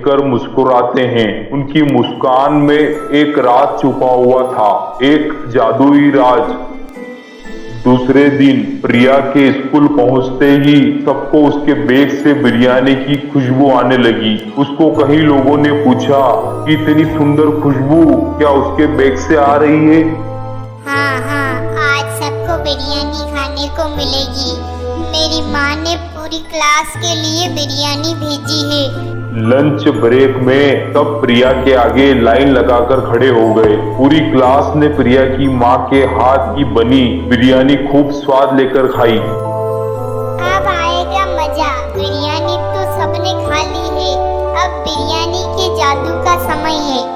देखकर मुस्कुराते हैं। उनकी मुस्कान में एक राज छुपा हुआ था, एक जादुई राज। दूसरे दिन प्रिया के स्कूल पहुंचते ही सबको उसके बैग से बिरयानी की खुशबू आने लगी। उसको कई लोगों ने पूछा कि इतनी सुंदर खुशबू क्या उसके बैग से आ रही है? हाँ, आज सबको बिरयानी खाने को मिलेगी। मेरी माँ ने पूरी क्लास के लिए बिरयानी भेजी है। लंच ब्रेक में सब प्रिया के आगे लाइन लगाकर खड़े हो गए। पूरी क्लास ने प्रिया की माँ के हाथ की बनी बिरयानी खूब स्वाद लेकर खाई। अब आएगा मजा। बिरयानी तो सबने खा ली है, अब बिरयानी के जादू का समय है।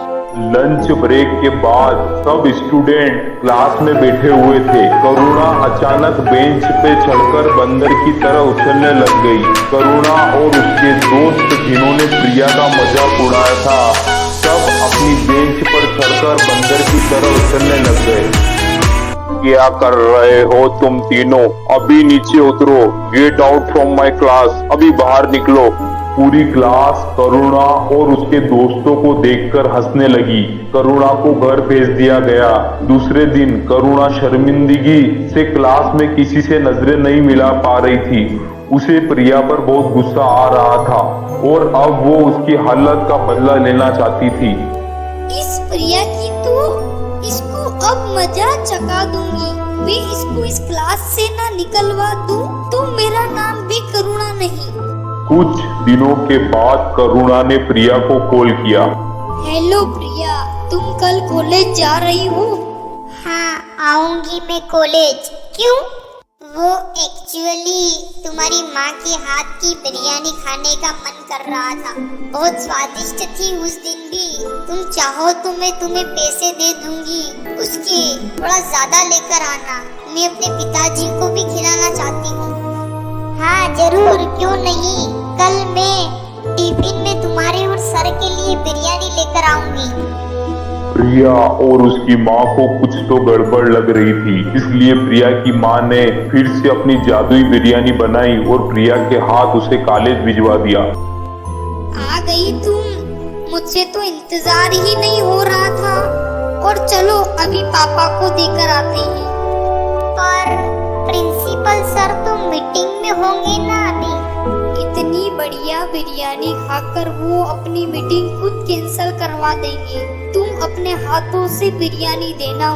लंच ब्रेक के बाद सब स्टूडेंट क्लास में बैठे हुए थे। करुणा अचानक बेंच पे चढ़कर बंदर की तरह उछलने लग गई। करुणा और उसके दोस्त जिन्होंने प्रिया का मजाक उड़ाया था, सब अपनी बेंच पर चढ़कर बंदर की तरह उछलने लग गए। क्या कर रहे हो तुम तीनों? अभी नीचे उतरो। Get out from my class. अभी बाहर निकलो। पूरी क्लास करुणा और उसके दोस्तों को देखकर हंसने लगी। करुणा को घर भेज दिया गया। दूसरे दिन करुणा शर्मिंदगी से क्लास में किसी से नजरें नहीं मिला पा रही थी। उसे प्रिया पर बहुत गुस्सा आ रहा था और अब वो उसकी हालत का बदला लेना चाहती थी। इस प्रिया की तो इसको अब मजा चखा दूंगी। मैं इसको इस क्लास से ना निकलवा दूं तो मेरा नाम भी करुणा नहीं। कुछ दिनों के बाद करुणा ने प्रिया को कॉल किया। हेलो प्रिया, तुम कल कॉलेज जा रही हो? हाँ, आऊंगी मैं कॉलेज। क्यों? वो एक्चुअली तुम्हारी माँ के हाथ की बिरयानी खाने का मन कर रहा था। बहुत स्वादिष्ट थी उस दिन भी। तुम चाहो तो मैं तुम्हें पैसे दे दूंगी, उसके थोड़ा ज्यादा लेकर आना। मैं अपने पिताजी को भी खिलाना चाहती हूँ। हाँ जरूर, क्यों नहीं। कल मैं टिफिन में तुम्हारे और सर के लिए बिरयानी लेकर आऊंगी। प्रिया और उसकी माँ को कुछ तो गड़बड़ लग रही थी, इसलिए प्रिया की माँ ने फिर से अपनी जादुई बिरयानी बनाई और प्रिया के हाथ उसे कॉलेज भिजवा दिया। आ गई तुम? मुझसे तो इंतजार ही नहीं हो रहा था। और चलो अभी पापा को देकर आते हैं। पर प्रिंसिपल सर तो मीटिंग में होंगे ना अभी। इतनी बढ़िया बिरयानी खाकर वो अपनी मीटिंग खुद कैंसिल करवा देंगे। तुम अपने हाथों से बिरयानी देना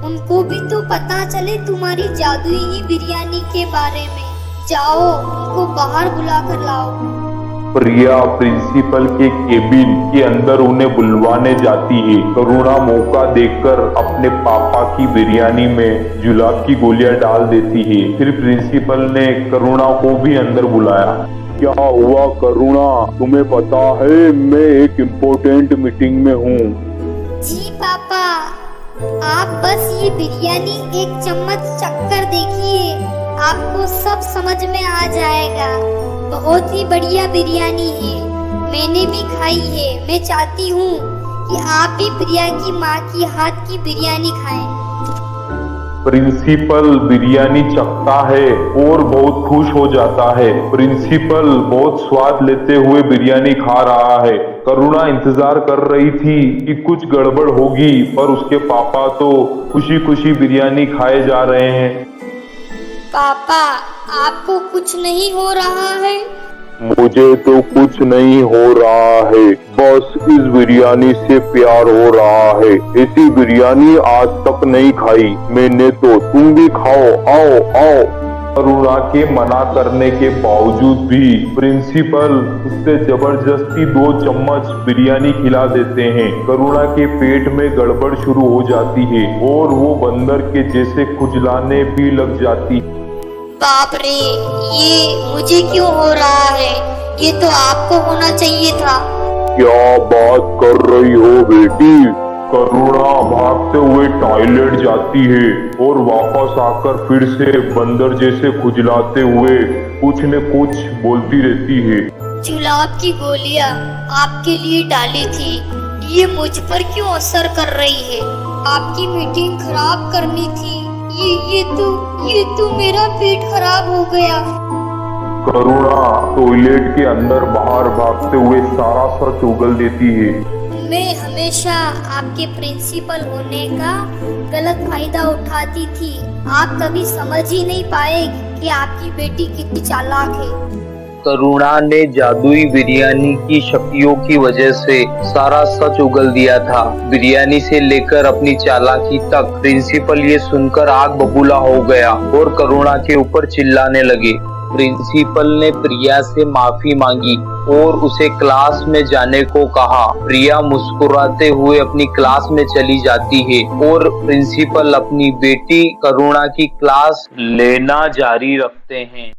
उनको भी तो पता चले तुम्हारी जादुई बिरयानी के बारे में। जाओ, उनको बाहर बुला कर लाओ। प्रिया प्रिंसिपल के केबिन के अंदर उन्हें बुलवाने जाती है। करुणा मौका देखकर अपने पापा की बिरयानी में जुलाब की गोलियां डाल देती है। फिर प्रिंसिपल ने करुणा को भी अंदर बुलाया। क्या हुआ करुणा? तुम्हें पता है मैं एक इम्पोर्टेंट मीटिंग में हूँ। जी पापा, आप बस ये बिरयानी एक चम्मच चखकर देखिए, आपको सब समझ में आ जाएगा। बहुत ही बढ़िया बिरयानी है, मैंने भी खाई है। मैं चाहती हूँ कि आप भी प्रिया की माँ की हाथ की बिरयानी खाएं। प्रिंसिपल बिरयानी चखता है और बहुत खुश हो जाता है। प्रिंसिपल बहुत स्वाद लेते हुए बिरयानी खा रहा है। करुणा इंतजार कर रही थी कि कुछ गड़बड़ होगी, पर उसके पापा तो खुशी खुशी बिरयानी खाए जा रहे हैं। पापा, आपको कुछ नहीं हो रहा है? मुझे तो कुछ नहीं हो रहा है, बस इस बिरयानी से प्यार हो रहा है। ऐसी बिरयानी आज तक नहीं खाई मैंने तो। तुम भी खाओ, आओ आओ। करुणा के मना करने के बावजूद भी प्रिंसिपल उससे जबरदस्ती 2 चम्मच बिरयानी खिला देते हैं। करुणा के पेट में गड़बड़ शुरू हो जाती है और वो बंदर के जैसे खुजलाने भी लग जाती है। बाप रे, ये मुझे क्यों हो रहा है? ये तो आपको होना चाहिए था। क्या बात कर रही हो बेटी? करुणा भागते हुए टॉयलेट जाती है और वापस आकर फिर से बंदर जैसे खुजलाते हुए कुछ न कुछ बोलती रहती है। जुलाब की गोलियां आपके लिए डाली थी, ये मुझ पर क्यों असर कर रही है? आपकी मीटिंग खराब करनी थी। ये तो मेरा पेट खराब हो गया। करुणा टॉयलेट के अंदर बाहर भागते हुए सारा सच उगल देती है। मैं हमेशा आपके प्रिंसिपल होने का गलत फायदा उठाती थी। आप कभी समझ ही नहीं पाए कि आपकी बेटी कितनी चालाक है। करुणा ने जादुई बिरयानी की शक्तियों की वजह से सारा सच उगल दिया था, बिरयानी से लेकर अपनी चालाकी तक। प्रिंसिपल ये सुनकर आग बबूला हो गया और करुणा के ऊपर चिल्लाने लगे। प्रिंसिपल ने प्रिया से माफी मांगी और उसे क्लास में जाने को कहा। प्रिया मुस्कुराते हुए अपनी क्लास में चली जाती है और प्रिंसिपल अपनी बेटी करुणा की क्लास लेना जारी रखते हैं।